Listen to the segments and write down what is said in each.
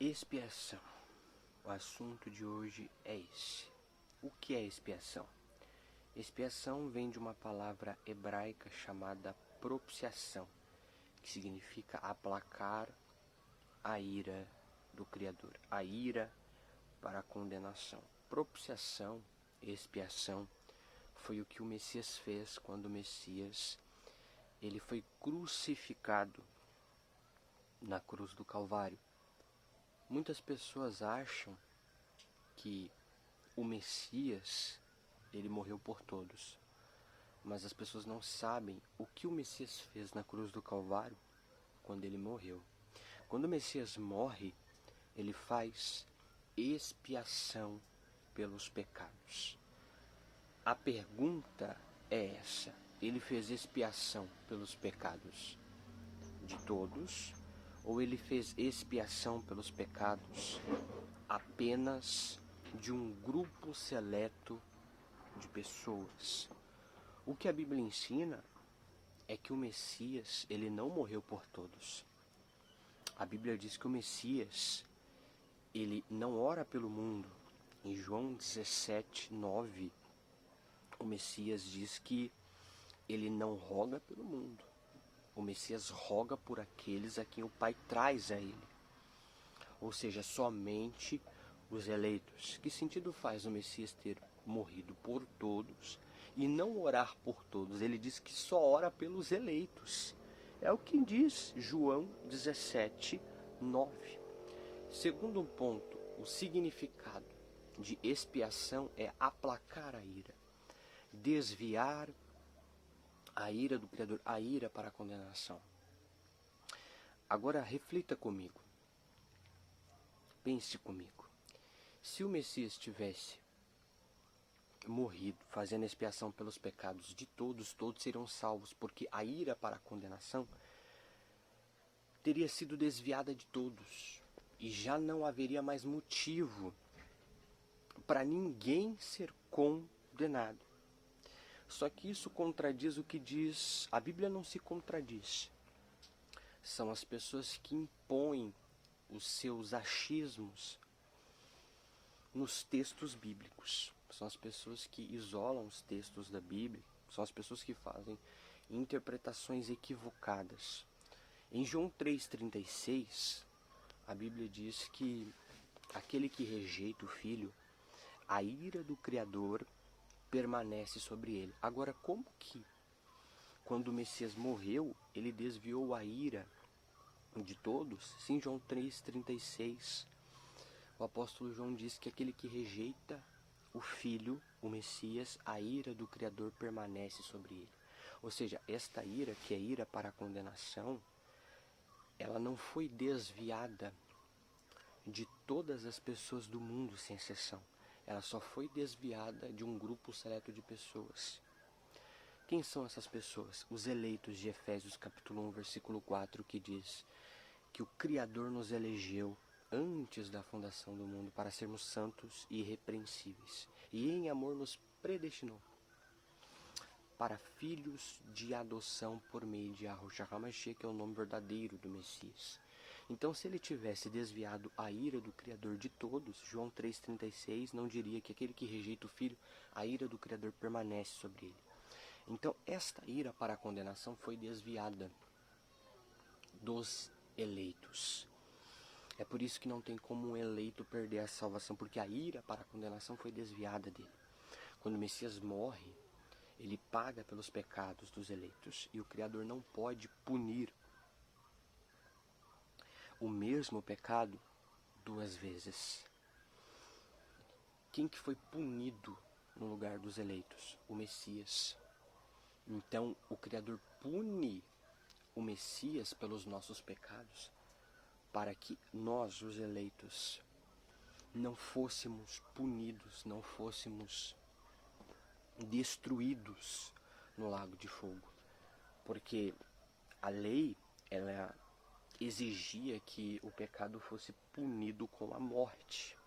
Expiação. O assunto de hoje é esse. O que é expiação? Expiação vem de uma palavra hebraica chamada propiciação, que significa aplacar a ira do Criador, a ira para a condenação. Propiciação, expiação, foi o que o Messias fez quando o Messias ele foi crucificado na cruz do Calvário. Muitas pessoas acham que o Messias, ele morreu por todos. Mas as pessoas não sabem o que o Messias fez na cruz do Calvário quando ele morreu. Quando o Messias morre, ele faz expiação pelos pecados. A pergunta é essa: ele fez expiação pelos pecados de todos, ou ele fez expiação pelos pecados apenas de um grupo seleto de pessoas? O que a Bíblia ensina é que o Messias, ele não morreu por todos. A Bíblia diz que o Messias, ele não ora pelo mundo. Em João 17:9, o Messias diz que ele não roga pelo mundo. O Messias roga por aqueles a quem o Pai traz a ele. Ou seja, somente os eleitos. Que sentido faz o Messias ter morrido por todos e não orar por todos? Ele diz que só ora pelos eleitos. É o que diz João 17:9. Segundo ponto, o significado de expiação é aplacar a ira, desviar a ira do Criador, a ira para a condenação. Agora reflita comigo, pense comigo. Se o Messias tivesse morrido, fazendo expiação pelos pecados de todos, todos seriam salvos, porque a ira para a condenação teria sido desviada de todos, e já não haveria mais motivo para ninguém ser condenado. Só que isso contradiz o que diz, a Bíblia não se contradiz. São as pessoas que impõem os seus achismos nos textos bíblicos. São as pessoas que isolam os textos da Bíblia, são as pessoas que fazem interpretações equivocadas. Em João 3,36, a Bíblia diz que aquele que rejeita o Filho, a ira do Criador permanece sobre ele. Agora, como que, quando o Messias morreu, ele desviou a ira de todos? Sim, João 3,36, o apóstolo João diz que aquele que rejeita o Filho, o Messias, a ira do Criador permanece sobre ele. Ou seja, esta ira, que é ira para a condenação, ela não foi desviada de todas as pessoas do mundo, sem exceção. Ela só foi desviada de um grupo seleto de pessoas. Quem são essas pessoas? Os eleitos de Efésios capítulo 1, versículo 4, que diz que o Criador nos elegeu antes da fundação do mundo para sermos santos e irrepreensíveis, e em amor nos predestinou para filhos de adoção por meio de Yahushua HaMashiach, que é o nome verdadeiro do Messias. Então, se ele tivesse desviado a ira do Criador de todos, João 3,36 não diria que aquele que rejeita o Filho, a ira do Criador permanece sobre ele. Então, esta ira para a condenação foi desviada dos eleitos. É por isso que não tem como um eleito perder a salvação, porque a ira para a condenação foi desviada dele. Quando o Messias morre, ele paga pelos pecados dos eleitos, e o Criador não pode punir o mesmo pecado duas vezes. Quem que foi punido no lugar dos eleitos? O Messias. Então, o Criador pune o Messias pelos nossos pecados, para que nós, os eleitos, não fôssemos punidos, não fôssemos destruídos no lago de fogo. Porque a lei, ela exigia que o pecado fosse punido com a morte.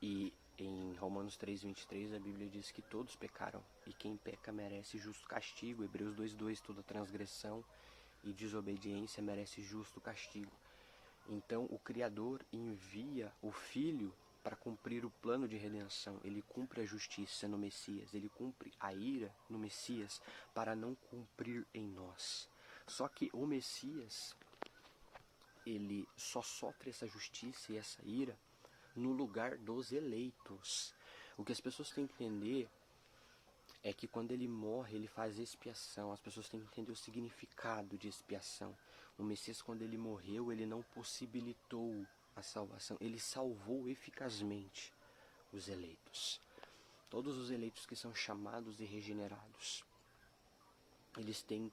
E em Romanos 3,23 a Bíblia diz que todos pecaram, e quem peca merece justo castigo. Hebreus 2,2, toda transgressão e desobediência merece justo castigo. Então o Criador envia o Filho para cumprir o plano de redenção. Ele cumpre a justiça no Messias, ele cumpre a ira no Messias para não cumprir em nós. Só que o Messias, ele só sofre essa justiça e essa ira no lugar dos eleitos. O que as pessoas têm que entender é que quando ele morre, ele faz expiação. As pessoas têm que entender o significado de expiação. O Messias, quando ele morreu, ele não possibilitou a salvação. Ele salvou eficazmente os eleitos. Todos os eleitos que são chamados e regenerados, eles têm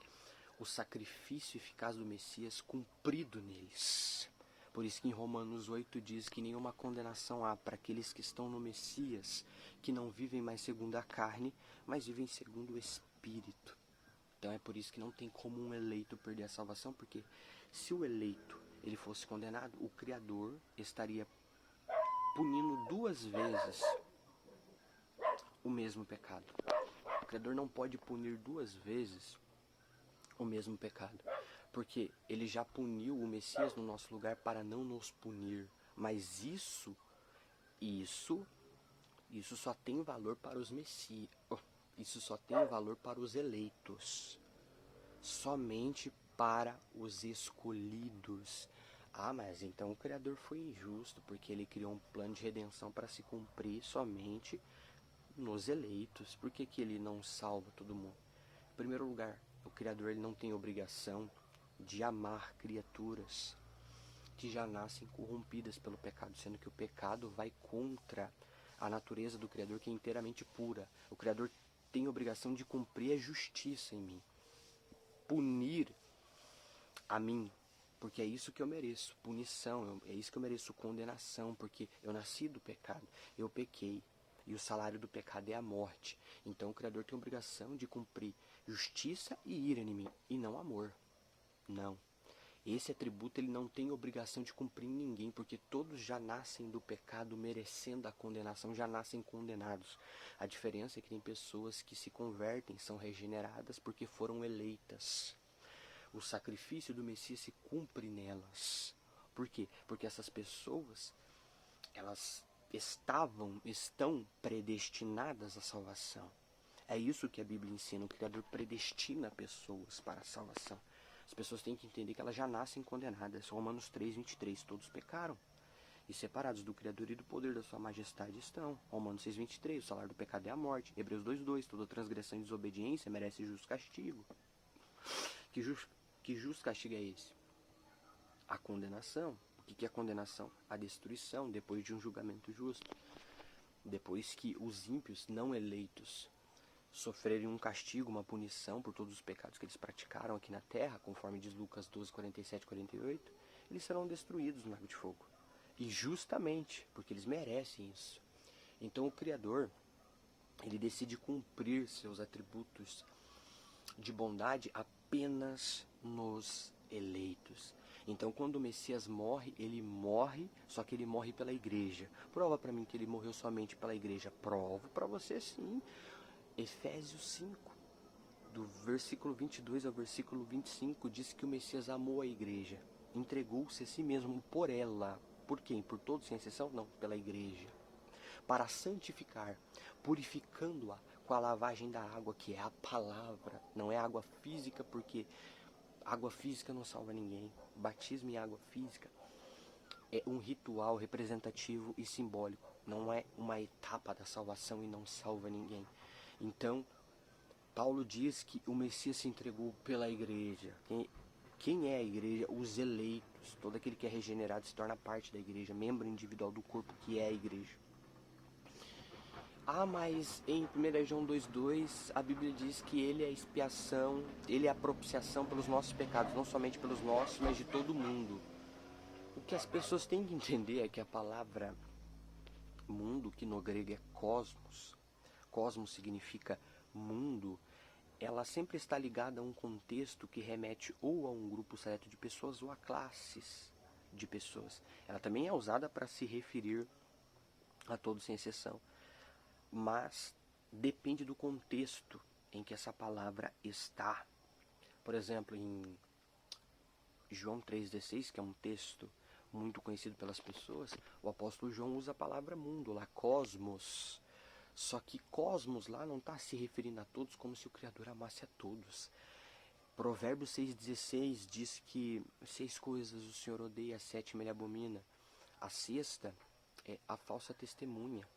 o sacrifício eficaz do Messias cumprido neles. Por isso que em Romanos 8 diz que nenhuma condenação há para aqueles que estão no Messias, que não vivem mais segundo a carne, mas vivem segundo o Espírito. Então é por isso que não tem como um eleito perder a salvação, porque se o eleito ele fosse condenado, o Criador estaria punindo 2 vezes o mesmo pecado. O Criador não pode punir 2 vezes o mesmo pecado, porque ele já puniu o Messias no nosso lugar para não nos punir. Mas isso só tem valor para os Messias. Isso só tem valor para os eleitos. Somente para os escolhidos. Ah, mas então o Criador foi injusto, porque ele criou um plano de redenção para se cumprir somente nos eleitos. Por que ele não salva todo mundo? Em primeiro lugar, o Criador ele não tem obrigação de amar criaturas que já nascem corrompidas pelo pecado, sendo que o pecado vai contra a natureza do Criador, que é inteiramente pura. O Criador tem a obrigação de cumprir a justiça em mim, punir a mim, porque é isso que eu mereço, punição, é isso que eu mereço, condenação, porque eu nasci do pecado, eu pequei, e o salário do pecado é a morte. Então o Criador tem a obrigação de cumprir justiça e ira em mim, e não amor. Não. Esse atributo ele não tem obrigação de cumprir em ninguém, porque todos já nascem do pecado merecendo a condenação, já nascem condenados. A diferença é que tem pessoas que se convertem, são regeneradas porque foram eleitas. O sacrifício do Messias se cumpre nelas. Por quê? Porque essas pessoas, elas estão predestinadas à salvação. É isso que a Bíblia ensina, o Criador predestina pessoas para a salvação. As pessoas têm que entender que elas já nascem condenadas. Romanos 3:23, todos pecaram e separados do Criador e do poder da sua majestade estão. Romanos 6:23, o salário do pecado é a morte. Hebreus 2:2, toda transgressão e desobediência merece justo castigo. Que justo castigo é esse? A condenação. O que é a condenação? A destruição, depois de um julgamento justo. Depois que os ímpios não eleitos sofrerem um castigo, uma punição por todos os pecados que eles praticaram aqui na terra, conforme diz Lucas 12:47-48, eles serão destruídos no lago de fogo. E justamente porque eles merecem isso. Então o Criador, ele decide cumprir seus atributos de bondade apenas nos eleitos. Então quando o Messias morre, ele morre, só que ele morre pela igreja. Prova para mim que ele morreu somente pela igreja. Provo para você sim. Efésios 5, do versículo 22 ao versículo 25, diz que o Messias amou a igreja, entregou-se a si mesmo por ela. Por quem? Por todos, sem exceção? Não, pela igreja. Para santificar, purificando-a com a lavagem da água, que é a palavra. Não é água física, porque água física não salva ninguém. Batismo em água física é um ritual representativo e simbólico. Não é uma etapa da salvação e não salva ninguém. Então, Paulo diz que o Messias se entregou pela igreja. Quem é a igreja? Os eleitos. Todo aquele que é regenerado se torna parte da igreja, membro individual do corpo que é a igreja. Ah, mas em 1 João 2:2 a Bíblia diz que ele é a expiação, ele é a propiciação pelos nossos pecados, não somente pelos nossos, mas de todo mundo. O que as pessoas têm que entender é que a palavra mundo, que no grego é cosmos, cosmos significa mundo, ela sempre está ligada a um contexto que remete ou a um grupo seleto de pessoas ou a classes de pessoas. Ela também é usada para se referir a todos sem exceção, mas depende do contexto em que essa palavra está. Por exemplo, em João 3,16, que é um texto muito conhecido pelas pessoas, o apóstolo João usa a palavra mundo, lá, cosmos. Só que cosmos lá não está se referindo a todos como se o Criador amasse a todos. Provérbios 6,16 diz que 6 coisas o Senhor odeia, a 7ª ele abomina. A 6ª é a falsa testemunha,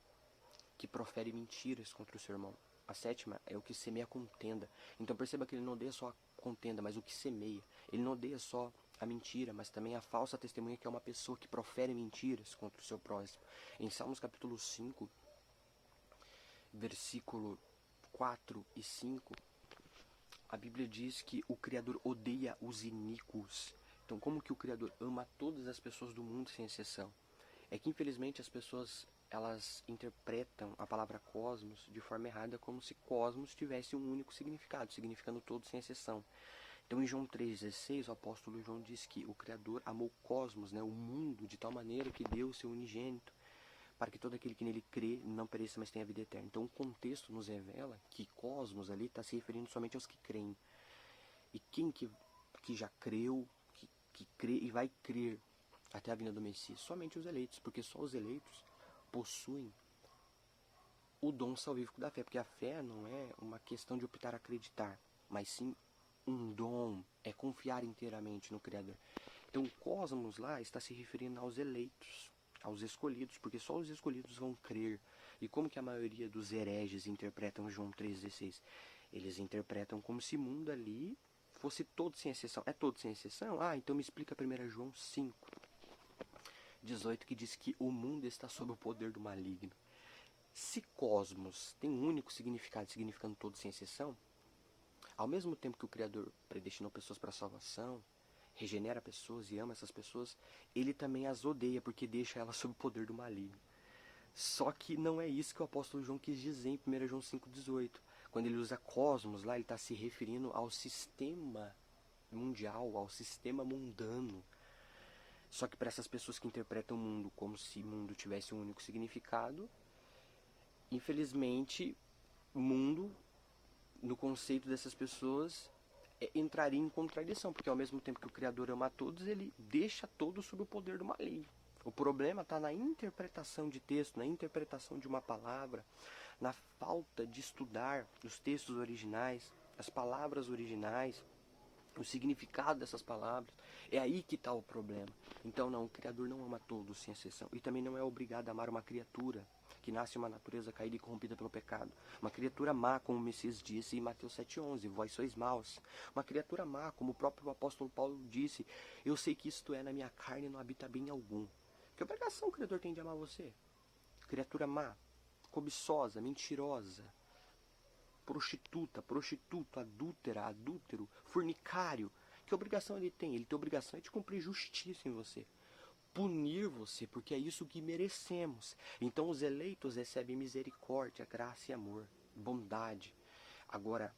que profere mentiras contra o seu irmão. A 7ª é o que semeia contenda. Então perceba que ele não odeia só a contenda, mas o que semeia. Ele não odeia só a mentira, mas também a falsa testemunha, que é uma pessoa que profere mentiras contra o seu próximo. Em Salmos capítulo 5, versículo 4 e 5, a Bíblia diz que o Criador odeia os iníquos. Então, como que o Criador ama todas as pessoas do mundo sem exceção? É que, infelizmente, as pessoas elas interpretam a palavra cosmos de forma errada, como se cosmos tivesse um único significado, significando todo sem exceção. Então, em João 3,16, o apóstolo João diz que o Criador amou o cosmos, o mundo, de tal maneira que deu o seu unigênito, para que todo aquele que nele crê não pereça, mas tenha vida eterna. Então o contexto nos revela que cosmos ali está se referindo somente aos que creem. E quem que já creu, que crê e vai crer até a vinda do Messias? Somente os eleitos, porque só os eleitos possuem o dom salvífico da fé. Porque a fé não é uma questão de optar a acreditar, mas sim um dom, é confiar inteiramente no Criador. Então o cosmos lá está se referindo aos eleitos, aos escolhidos, porque só os escolhidos vão crer. E como que a maioria dos hereges interpretam João 3,16? Eles interpretam como se o mundo ali fosse todo sem exceção. É todo sem exceção? Então me explica 1 João 5,18, que diz que o mundo está sob o poder do maligno. Se cosmos tem um único significado, significando todo sem exceção, ao mesmo tempo que o Criador predestinou pessoas para a salvação, regenera pessoas e ama essas pessoas, ele também as odeia, porque deixa elas sob o poder do maligno. Só que não é isso que o apóstolo João quis dizer em 1 João 5,18. Quando ele usa cosmos lá, ele está se referindo ao sistema mundial, ao sistema mundano. Só que para essas pessoas que interpretam o mundo como se o mundo tivesse um único significado, infelizmente, o mundo, no conceito dessas pessoas, entraria em contradição, porque ao mesmo tempo que o Criador ama a todos, ele deixa todos sob o poder do maligno. O problema está na interpretação de texto, na interpretação de uma palavra, na falta de estudar os textos originais, as palavras originais, o significado dessas palavras. É aí que está o problema. Então não, o Criador não ama todos sem exceção. E também não é obrigado a amar uma criatura que nasce uma natureza caída e corrompida pelo pecado. Uma criatura má, como o Messias disse em Mateus 7,11, vós sois maus. Uma criatura má, como o próprio apóstolo Paulo disse, eu sei que isto é na minha carne e não habita bem algum. Que obrigação o Criador tem de amar você? Criatura má, cobiçosa, mentirosa, prostituta, prostituto, adúltera, adúltero, fornicário. Que obrigação ele tem? Ele tem a obrigação de cumprir justiça em você. Punir você, porque é isso que merecemos. Então os eleitos recebem misericórdia, graça e amor, bondade. Agora,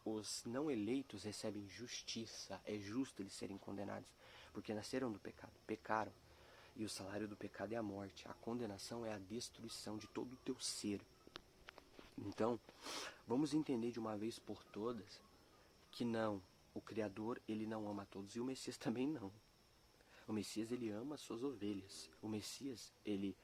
os não eleitos recebem justiça. É justo eles serem condenados, porque nasceram do pecado, pecaram. E o salário do pecado é a morte. A condenação é a destruição de todo o teu ser. Então, vamos entender de uma vez por todas que não, o Criador ele não ama a todos e o Messias também não. O Messias, ele ama as suas ovelhas. O Messias, ele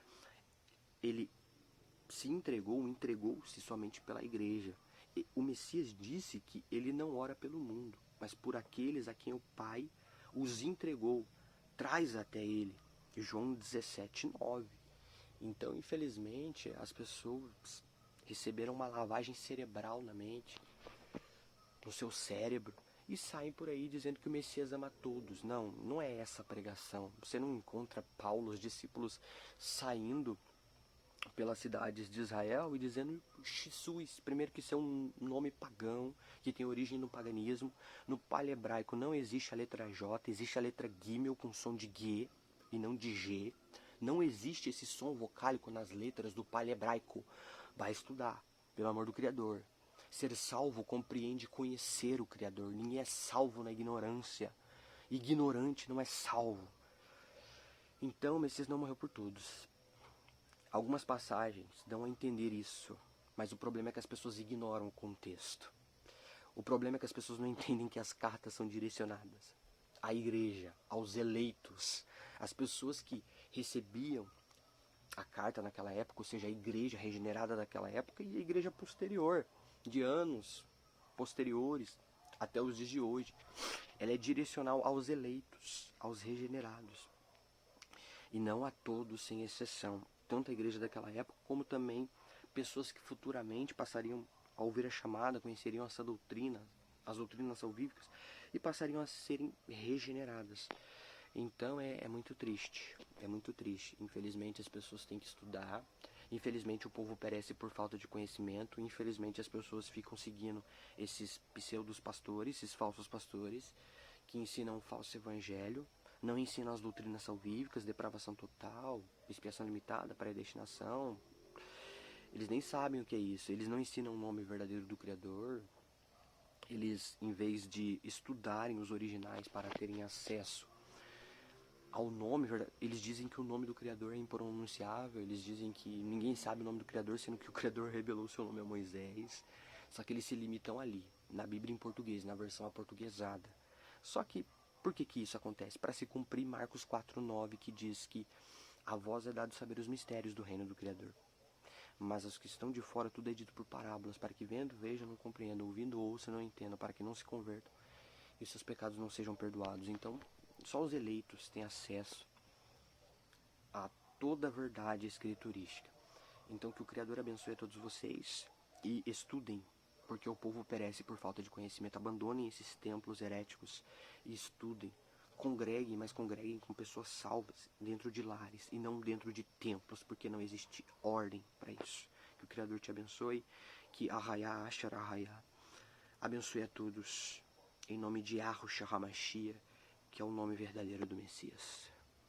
se entregou-se somente pela igreja. E o Messias disse que ele não ora pelo mundo, mas por aqueles a quem o Pai os entregou, traz até ele. João 17,9. Então, infelizmente, as pessoas receberam uma lavagem cerebral na mente, no seu cérebro, e saem por aí dizendo que o Messias ama todos. Não, não é essa a pregação. Você não encontra Paulo, os discípulos, saindo pelas cidades de Israel e dizendo Jesus, primeiro que isso é um nome pagão, que tem origem no paganismo. No paleo-hebraico não existe a letra J, existe a letra Gimel com som de G e não de G. Não existe esse som vocálico nas letras do paleo-hebraico. Vai estudar, pelo amor do Criador. Ser salvo compreende conhecer o Criador. Ninguém é salvo na ignorância. Ignorante não é salvo. Então o Messias não morreu por todos. Algumas passagens dão a entender isso, mas o problema é que as pessoas ignoram o contexto. O problema é que as pessoas não entendem que as cartas são direcionadas. à igreja, aos eleitos, as pessoas que recebiam a carta naquela época, ou seja, a igreja regenerada daquela época e a igreja posterior, de anos posteriores até os dias de hoje. Ela é direcional aos eleitos, aos regenerados, e não a todos sem exceção, tanto a igreja daquela época como também pessoas que futuramente passariam a ouvir a chamada, conheceriam essa doutrina, as doutrinas salvíficas, e passariam a serem regeneradas. Então é muito triste, é muito triste. Infelizmente as pessoas têm que estudar, infelizmente o povo perece por falta de conhecimento, infelizmente as pessoas ficam seguindo esses pseudos pastores, esses falsos pastores, que ensinam um falso evangelho, não ensinam as doutrinas salvíficas, depravação total, expiação limitada, predestinação. Eles nem sabem o que é isso, eles não ensinam o nome verdadeiro do Criador. Eles, em vez de estudarem os originais para terem acesso ao nome, eles dizem que o nome do Criador é impronunciável, eles dizem que ninguém sabe o nome do Criador, sendo que o Criador revelou o seu nome a Moisés. Só que eles se limitam ali, na Bíblia em português, na versão aportuguesada. Só que, por que isso acontece? Para se cumprir Marcos 4,9, que diz que a vós é dado saber os mistérios do reino do Criador. Mas aos que estão de fora tudo é dito por parábolas, para que vendo, vejam, não compreendam, ouvindo, ouçam, não entendam, para que não se convertam e seus pecados não sejam perdoados. Então, só os eleitos têm acesso a toda a verdade escriturística. Então, que o Criador abençoe a todos vocês e estudem, porque o povo perece por falta de conhecimento. Abandonem esses templos heréticos e estudem. Congreguem, mas congreguem com pessoas salvas dentro de lares e não dentro de templos, porque não existe ordem para isso. Que o Criador te abençoe, que Arraiá, Ashar Arraiá, abençoe a todos, em nome de Yahushua HaMashiach, que é o nome verdadeiro do Messias.